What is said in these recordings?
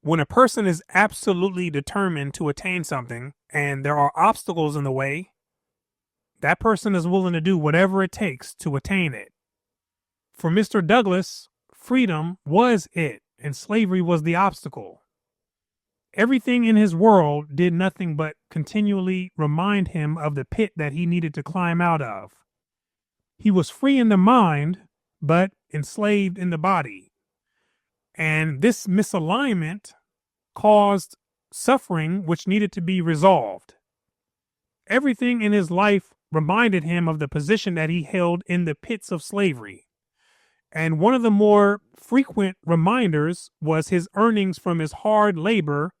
When a person is absolutely determined to attain something and there are obstacles in the way, that person is willing to do whatever it takes to attain it. For Mr. Douglass, freedom was it, and slavery was the obstacle. Everything in his world did nothing but continually remind him of the pit that he needed to climb out of. He was free in the mind, but enslaved in the body. And this misalignment caused suffering which needed to be resolved. Everything in his life reminded him of the position that he held in the pits of slavery. And one of the more frequent reminders was his earnings from his hard labor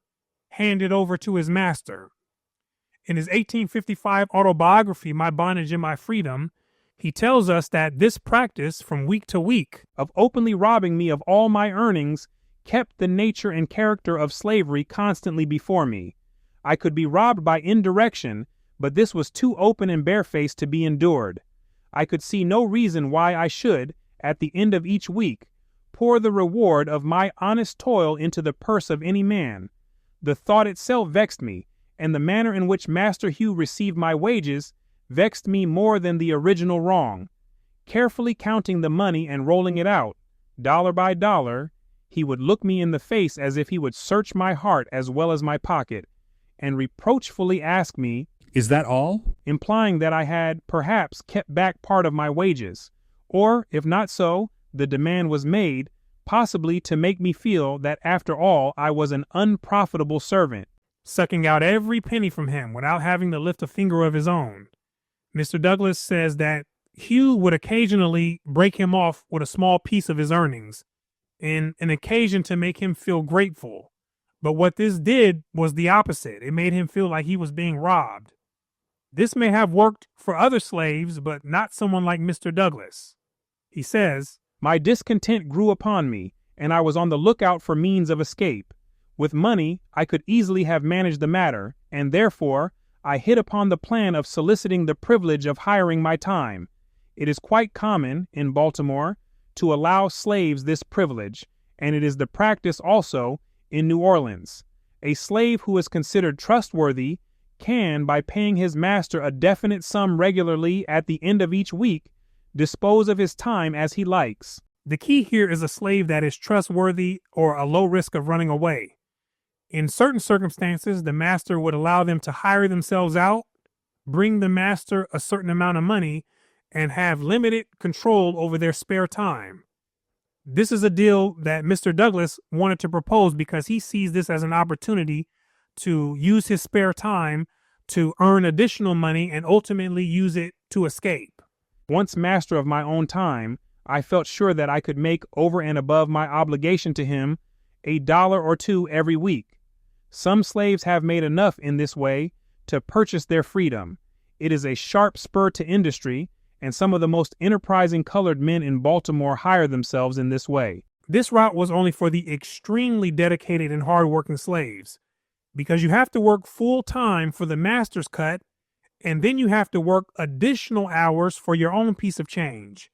handed over to his master. In his 1855 autobiography, My Bondage and My Freedom, he tells us that this practice from week to week of openly robbing me of all my earnings kept the nature and character of slavery constantly before me. I could be robbed by indirection, but this was too open and barefaced to be endured. I could see no reason why I should, at the end of each week, pour the reward of my honest toil into the purse of any man. The thought itself vexed me, and the manner in which Master Hugh received my wages vexed me more than the original wrong. Carefully counting the money and rolling it out, dollar by dollar, he would look me in the face as if he would search my heart as well as my pocket, and reproachfully ask me, "Is that all?" implying that I had perhaps kept back part of my wages, or, if not so, the demand was made, possibly to make me feel that after all I was an unprofitable servant, sucking out every penny from him without having to lift a finger of his own. Mr. Douglass says that Hugh would occasionally break him off with a small piece of his earnings in an occasion to make him feel grateful. But what this did was the opposite. It made him feel like he was being robbed. This may have worked for other slaves, but not someone like Mr. Douglass. He says, "My discontent grew upon me, and I was on the lookout for means of escape. With money, I could easily have managed the matter, and therefore I hit upon the plan of soliciting the privilege of hiring my time. It is quite common, in Baltimore, to allow slaves this privilege, and it is the practice also in New Orleans. A slave who is considered trustworthy can, by paying his master a definite sum regularly at the end of each week, dispose of his time as he likes." The key here is a slave that is trustworthy or a low risk of running away. In certain circumstances, the master would allow them to hire themselves out, bring the master a certain amount of money, and have limited control over their spare time. This is a deal that Mr. Douglass wanted to propose because he sees this as an opportunity to use his spare time to earn additional money and ultimately use it to escape. Once master of my own time, I felt sure that I could make, over and above my obligation to him, $1 or $2 every week. Some slaves have made enough in this way to purchase their freedom. It is a sharp spur to industry, and some of the most enterprising colored men in Baltimore hire themselves in this way. This route was only for the extremely dedicated and hardworking slaves, because you have to work full time for the master's cut, and then you have to work additional hours for your own piece of change.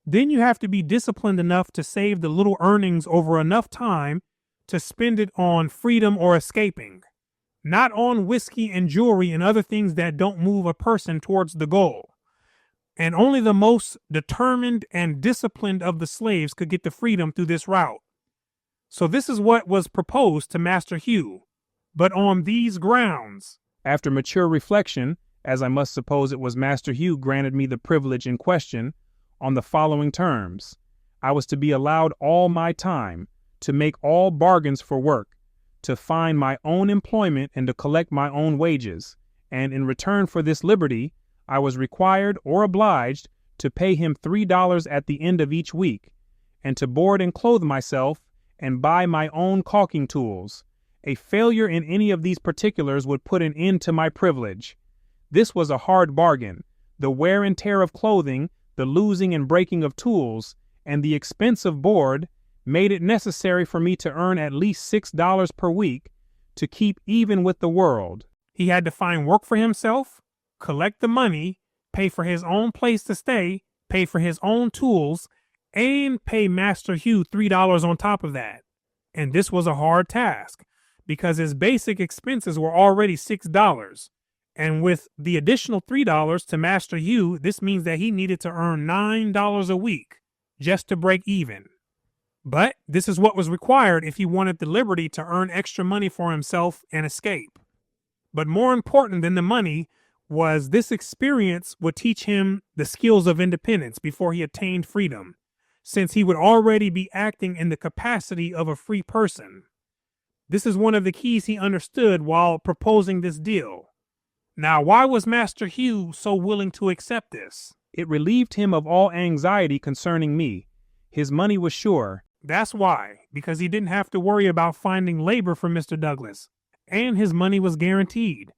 Then you have to be disciplined enough to save the little earnings over enough time to spend it on freedom or escaping, not on whiskey and jewelry and other things that don't move a person towards the goal. And only the most determined and disciplined of the slaves could get the freedom through this route. So this is what was proposed to Master Hugh, but on these grounds. After mature reflection, as I must suppose it was Master Hugh granted me the privilege in question, on the following terms: I was to be allowed all my time, to make all bargains for work, to find my own employment and to collect my own wages, and in return for this liberty, I was required or obliged to pay him $3 at the end of each week, and to board and clothe myself and buy my own caulking tools. A failure in any of these particulars would put an end to my privilege. This was a hard bargain. The wear and tear of clothing, the losing and breaking of tools, and the expense of board made it necessary for me to earn at least $6 per week to keep even with the world. He had to find work for himself, collect the money, pay for his own place to stay, pay for his own tools, and pay Master Hugh $3 on top of that. And this was a hard task because his basic expenses were already $6. And with the additional $3 to Master Hugh, this means that he needed to earn $9 a week just to break even. But this is what was required if he wanted the liberty to earn extra money for himself and escape. But more important than the money was this experience would teach him the skills of independence before he attained freedom, since he would already be acting in the capacity of a free person. This is one of the keys he understood while proposing this deal. Now, why was Master Hugh so willing to accept this? It relieved him of all anxiety concerning me. His money was sure. That's why, because he didn't have to worry about finding labor for Mr. Douglass, and his money was guaranteed.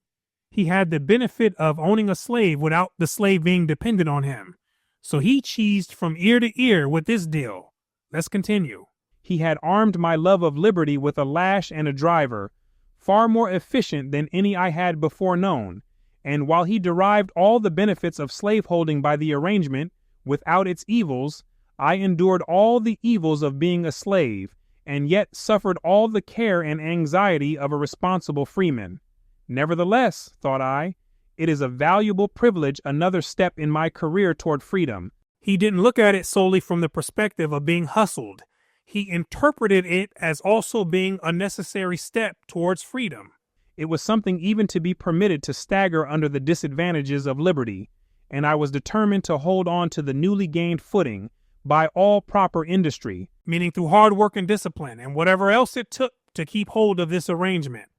He had the benefit of owning a slave without the slave being dependent on him. So he cheesed from ear to ear with this deal. Let's continue. He had armed my love of liberty with a lash and a driver, far more efficient than any I had before known, and while he derived all the benefits of slaveholding by the arrangement, without its evils, I endured all the evils of being a slave, and yet suffered all the care and anxiety of a responsible freeman. Nevertheless, thought I, it is a valuable privilege, another step in my career toward freedom. He didn't look at it solely from the perspective of being hustled. He interpreted it as also being a necessary step towards freedom. It was something even to be permitted to stagger under the disadvantages of liberty, and I was determined to hold on to the newly gained footing by all proper industry, meaning through hard work and discipline and whatever else it took to keep hold of this arrangement.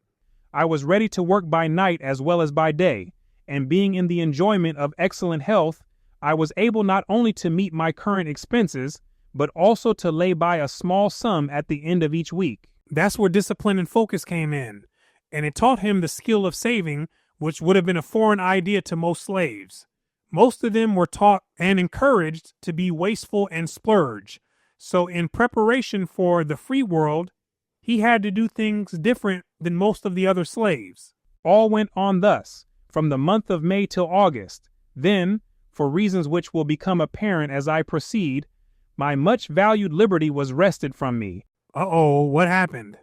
I was ready to work by night as well as by day, and being in the enjoyment of excellent health, I was able not only to meet my current expenses, but also to lay by a small sum at the end of each week. That's where discipline and focus came in, and it taught him the skill of saving, which would have been a foreign idea to most slaves. Most of them were taught and encouraged to be wasteful and splurge. So in preparation for the free world, he had to do things different than most of the other slaves. All went on thus, from the month of May till August. Then, for reasons which will become apparent as I proceed, my much valued liberty was wrested from me. Uh-oh, what happened?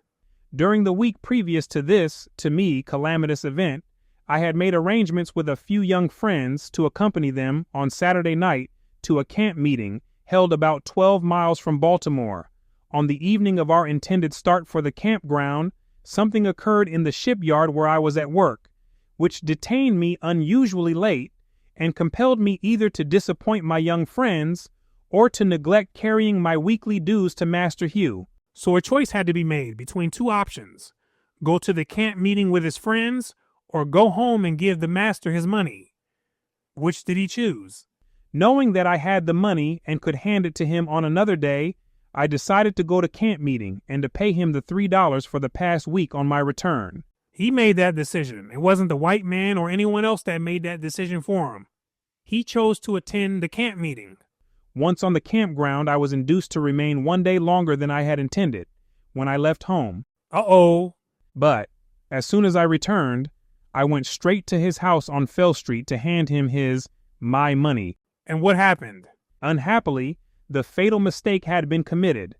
During the week previous to this, to me, calamitous event, I had made arrangements with a few young friends to accompany them on Saturday night to a camp meeting held about 12 miles from Baltimore. On the evening of our intended start for the campground, something occurred in the shipyard where I was at work, which detained me unusually late and compelled me either to disappoint my young friends or to neglect carrying my weekly dues to Master Hugh. So a choice had to be made between two options: go to the camp meeting with his friends or go home and give the master his money. Which did he choose? Knowing that I had the money and could hand it to him on another day, I decided to go to camp meeting and to pay him the $3 for the past week on my return. He made that decision. It wasn't the white man or anyone else that made that decision for him. He chose to attend the camp meeting. Once on the campground, I was induced to remain one day longer than I had intended when I left home. Uh-oh. But as soon as I returned, I went straight to his house on Fell Street to hand him my money. And what happened? Unhappily, the fatal mistake had been committed.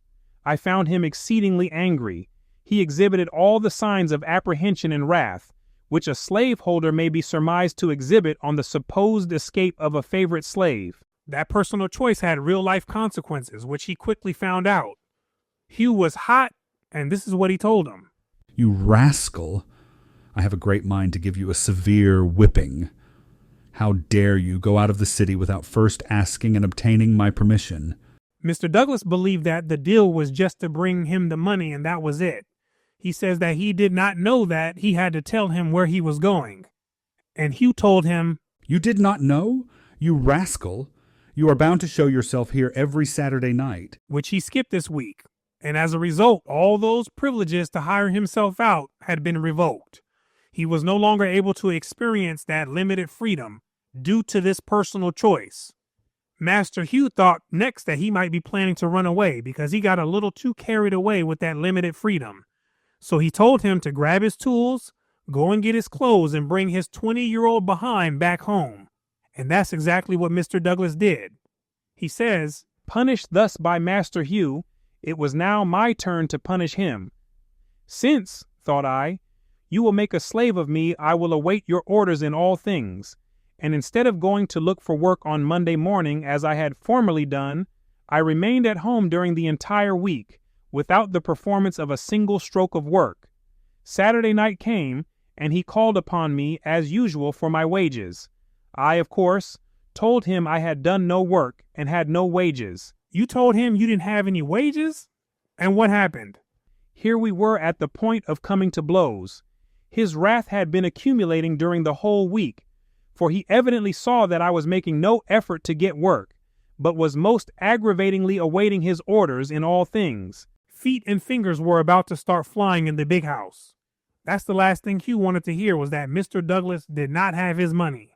I found him exceedingly angry. He exhibited all the signs of apprehension and wrath, which a slaveholder may be surmised to exhibit on the supposed escape of a favorite slave. That personal choice had real-life consequences, which he quickly found out. Hugh was hot, and this is what he told him. "You rascal, I have a great mind to give you a severe whipping. How dare you go out of the city without first asking and obtaining my permission?" Mr. Douglass believed that the deal was just to bring him the money and that was it. He says that he did not know that he had to tell him where he was going. And Hugh told him, "You did not know? You rascal! You are bound to show yourself here every Saturday night." Which he skipped this week. And as a result, all those privileges to hire himself out had been revoked. He was no longer able to experience that limited freedom due to this personal choice. Master Hugh thought next that he might be planning to run away because he got a little too carried away with that limited freedom. So he told him to grab his tools, go and get his clothes, and bring his 20-year-old behind back home. And that's exactly what Mr. Douglass did. He says, "Punished thus by Master Hugh, It was now my turn to punish him. Since, thought I, you will make a slave of me, I will await your orders in all things. And instead of going to look for work on Monday morning as I had formerly done, I remained at home during the entire week, without the performance of a single stroke of work. Saturday night came, and he called upon me, as usual, for my wages. I, of course, told him I had done no work and had no wages. You told him you didn't have any wages? And what happened? Here we were at the point of coming to blows. His wrath had been accumulating during the whole week, for he evidently saw that I was making no effort to get work, but was most aggravatingly awaiting his orders in all things. Feet and fingers were about to start flying in the big house. That's the last thing Hugh wanted to hear, was that Mr. Douglass did not have his money.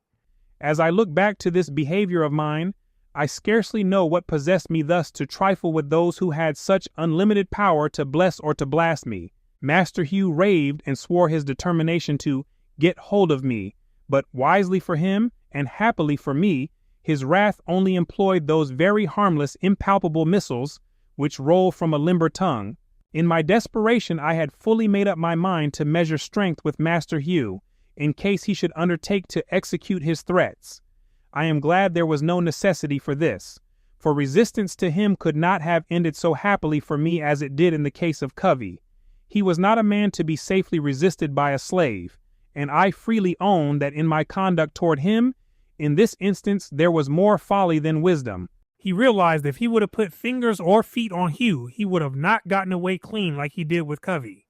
As I look back to this behavior of mine, I scarcely know what possessed me thus to trifle with those who had such unlimited power to bless or to blast me. Master Hugh raved and swore his determination to get hold of me, but wisely for him, and happily for me, his wrath only employed those very harmless, impalpable missiles which roll from a limber tongue. In my desperation I had fully made up my mind to measure strength with Master Hugh, in case he should undertake to execute his threats. I am glad there was no necessity for this, for resistance to him could not have ended so happily for me as it did in the case of Covey. He was not a man to be safely resisted by a slave, and I freely own that in my conduct toward him, in this instance, there was more folly than wisdom. He realized if he would have put fingers or feet on Hugh, he would have not gotten away clean like he did with Covey.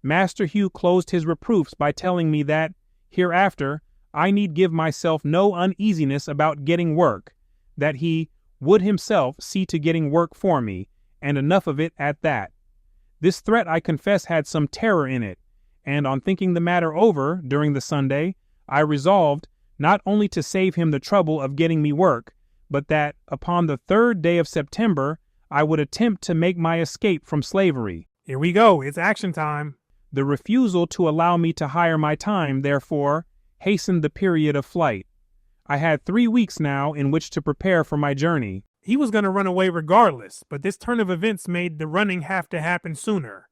Master Hugh closed his reproofs by telling me that, hereafter, I need give myself no uneasiness about getting work, that he would himself see to getting work for me, and enough of it at that. This threat, I confess, had some terror in it, and on thinking the matter over during the Sunday, I resolved not only to save him the trouble of getting me work, but that upon the 3rd day of September I would attempt to make my escape from slavery. Here we go, it's action time. The refusal to allow me to hire my time, therefore, hastened the period of flight. I had 3 weeks now in which to prepare for my journey. He was going to run away regardless, but this turn of events made the running have to happen sooner.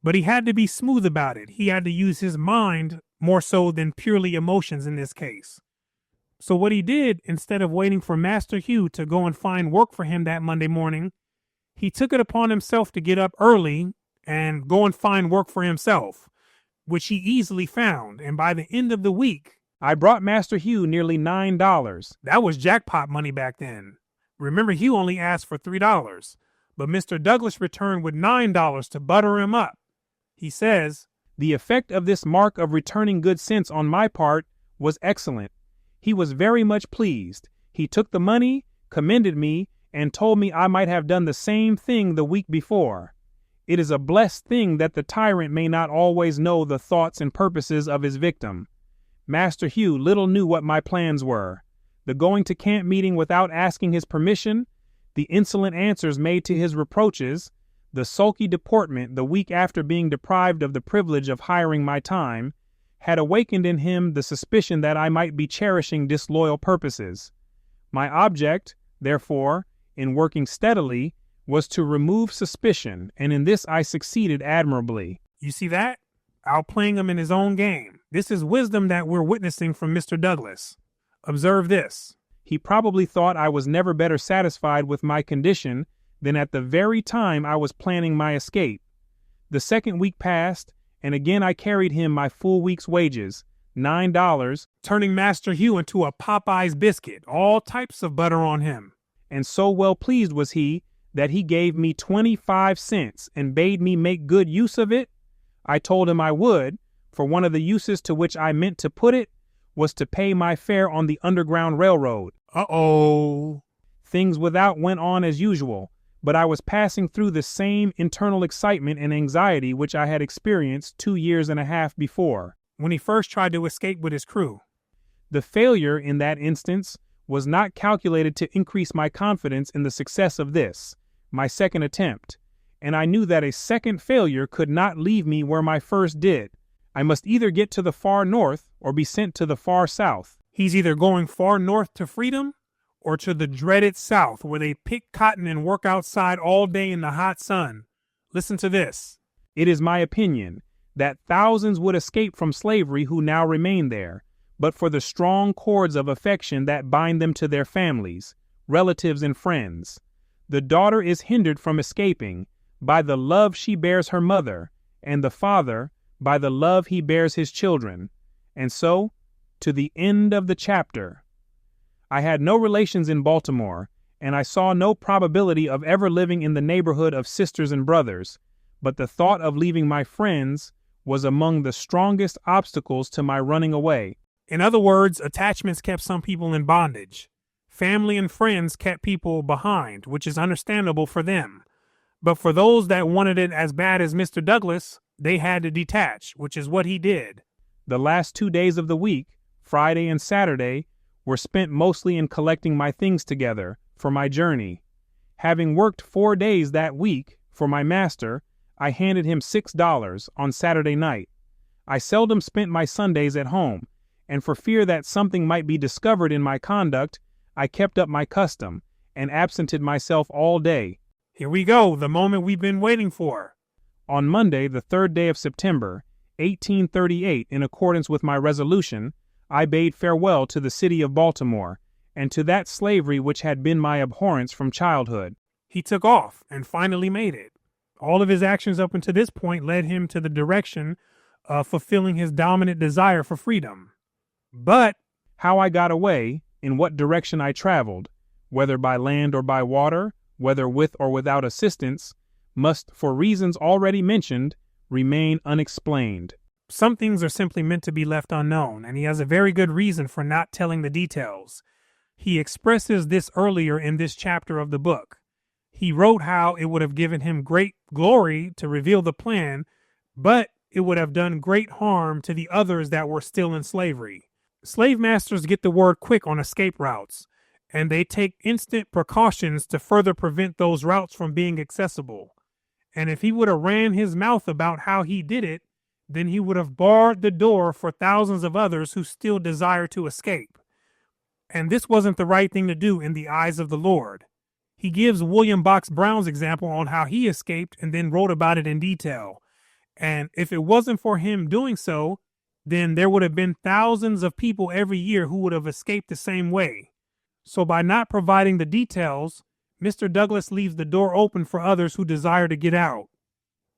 But he had to be smooth about it. He had to use his mind more so than purely emotions in this case. So what he did, instead of waiting for Master Hugh to go and find work for him that Monday morning, he took it upon himself to get up early and go and find work for himself, which he easily found. And by the end of the week, I brought Master Hugh nearly $9. That was jackpot money back then. Remember, Hugh only asked for $3, but Mr. Douglass returned with $9 to butter him up. He says, "The effect of this mark of returning good sense on my part was excellent. He was very much pleased. He took the money, commended me, and told me I might have done the same thing the week before. It is a blessed thing that the tyrant may not always know the thoughts and purposes of his victim. Master Hugh little knew what my plans were. The going to camp meeting without asking his permission, the insolent answers made to his reproaches, the sulky deportment the week after being deprived of the privilege of hiring my time, had awakened in him the suspicion that I might be cherishing disloyal purposes. My object, therefore, in working steadily, was to remove suspicion, and in this I succeeded admirably." You see that? Outplaying him in his own game. This is wisdom that we're witnessing from Mr. Douglass. Observe this. He probably thought I was never better satisfied with my condition than at the very time I was planning my escape. The 2nd week passed, and again I carried him my full week's wages, $9, turning Master Hugh into a Popeye's biscuit, all types of butter on him. And so well pleased was he that he gave me 25 cents and bade me make good use of it. I told him I would, for one of the uses to which I meant to put it was to pay my fare on the Underground Railroad. Uh-oh. Things without went on as usual, but I was passing through the same internal excitement and anxiety which I had experienced 2 years and a half before, when he first tried to escape with his crew. The failure in that instance was not calculated to increase my confidence in the success of this, my second attempt, and I knew that a second failure could not leave me where my first did. I must either get to the far north or be sent to the far south. He's either going far north to freedom or to the dreaded South where they pick cotton and work outside all day in the hot sun. Listen to this. It is my opinion that thousands would escape from slavery who now remain there, but for the strong cords of affection that bind them to their families, relatives, and friends. The daughter is hindered from escaping by the love she bears her mother, and the father by the love he bears his children. And so, to the end of the chapter. I had no relations in Baltimore, and I saw no probability of ever living in the neighborhood of sisters and brothers, but the thought of leaving my friends was among the strongest obstacles to my running away. In other words, attachments kept some people in bondage. Family and friends kept people behind, which is understandable for them. But for those that wanted it as bad as Mr. Douglass, they had to detach, which is what he did. The last 2 days of the week, Friday and Saturday, were spent mostly in collecting my things together for my journey. Having worked 4 days that week for my master, I handed him $6 on Saturday night. I seldom spent my Sundays at home, and for fear that something might be discovered in my conduct, I kept up my custom and absented myself all day. Here we go, the moment we've been waiting for. On Monday, the 3rd day of September, 1838, in accordance with my resolution, I bade farewell to the city of Baltimore and to that slavery which had been my abhorrence from childhood. He took off and finally made it. All of his actions up until this point led him to the direction of fulfilling his dominant desire for freedom. But how I got away, in what direction I traveled, whether by land or by water, whether with or without assistance, must, for reasons already mentioned, remain unexplained. Some things are simply meant to be left unknown, and he has a very good reason for not telling the details. He expresses this earlier in this chapter of the book. He wrote how it would have given him great glory to reveal the plan, but it would have done great harm to the others that were still in slavery. Slave masters get the word quick on escape routes, and they take instant precautions to further prevent those routes from being accessible. And if he would have ran his mouth about how he did it, then he would have barred the door for thousands of others who still desire to escape. And this wasn't the right thing to do in the eyes of the Lord. He gives William Box Brown's example on how he escaped and then wrote about it in detail. And if it wasn't for him doing so, then there would have been thousands of people every year who would have escaped the same way. So by not providing the details, Mr. Douglass leaves the door open for others who desire to get out.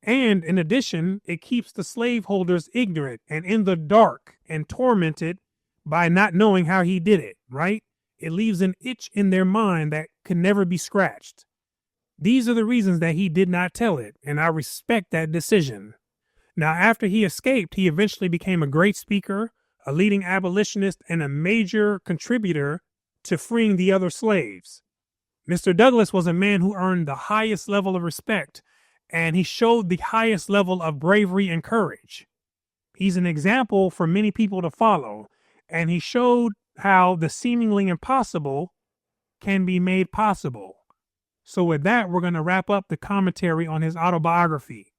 And in addition, it keeps the slaveholders ignorant and in the dark and tormented by not knowing how he did it, right? It leaves an itch in their mind that can never be scratched. These are the reasons that he did not tell it, and I respect that decision. Now, after he escaped, he eventually became a great speaker, a leading abolitionist, and a major contributor to freeing the other slaves. Mr. Douglass was a man who earned the highest level of respect, and he showed the highest level of bravery and courage. He's an example for many people to follow, and he showed how the seemingly impossible can be made possible. So with that, we're going to wrap up the commentary on his autobiography.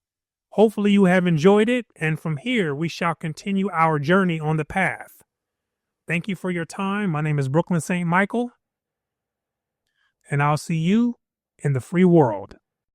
Hopefully you have enjoyed it, and from here we shall continue our journey on the path. Thank you for your time. My name is Brooklyn St. Michael, and I'll see you in the free world.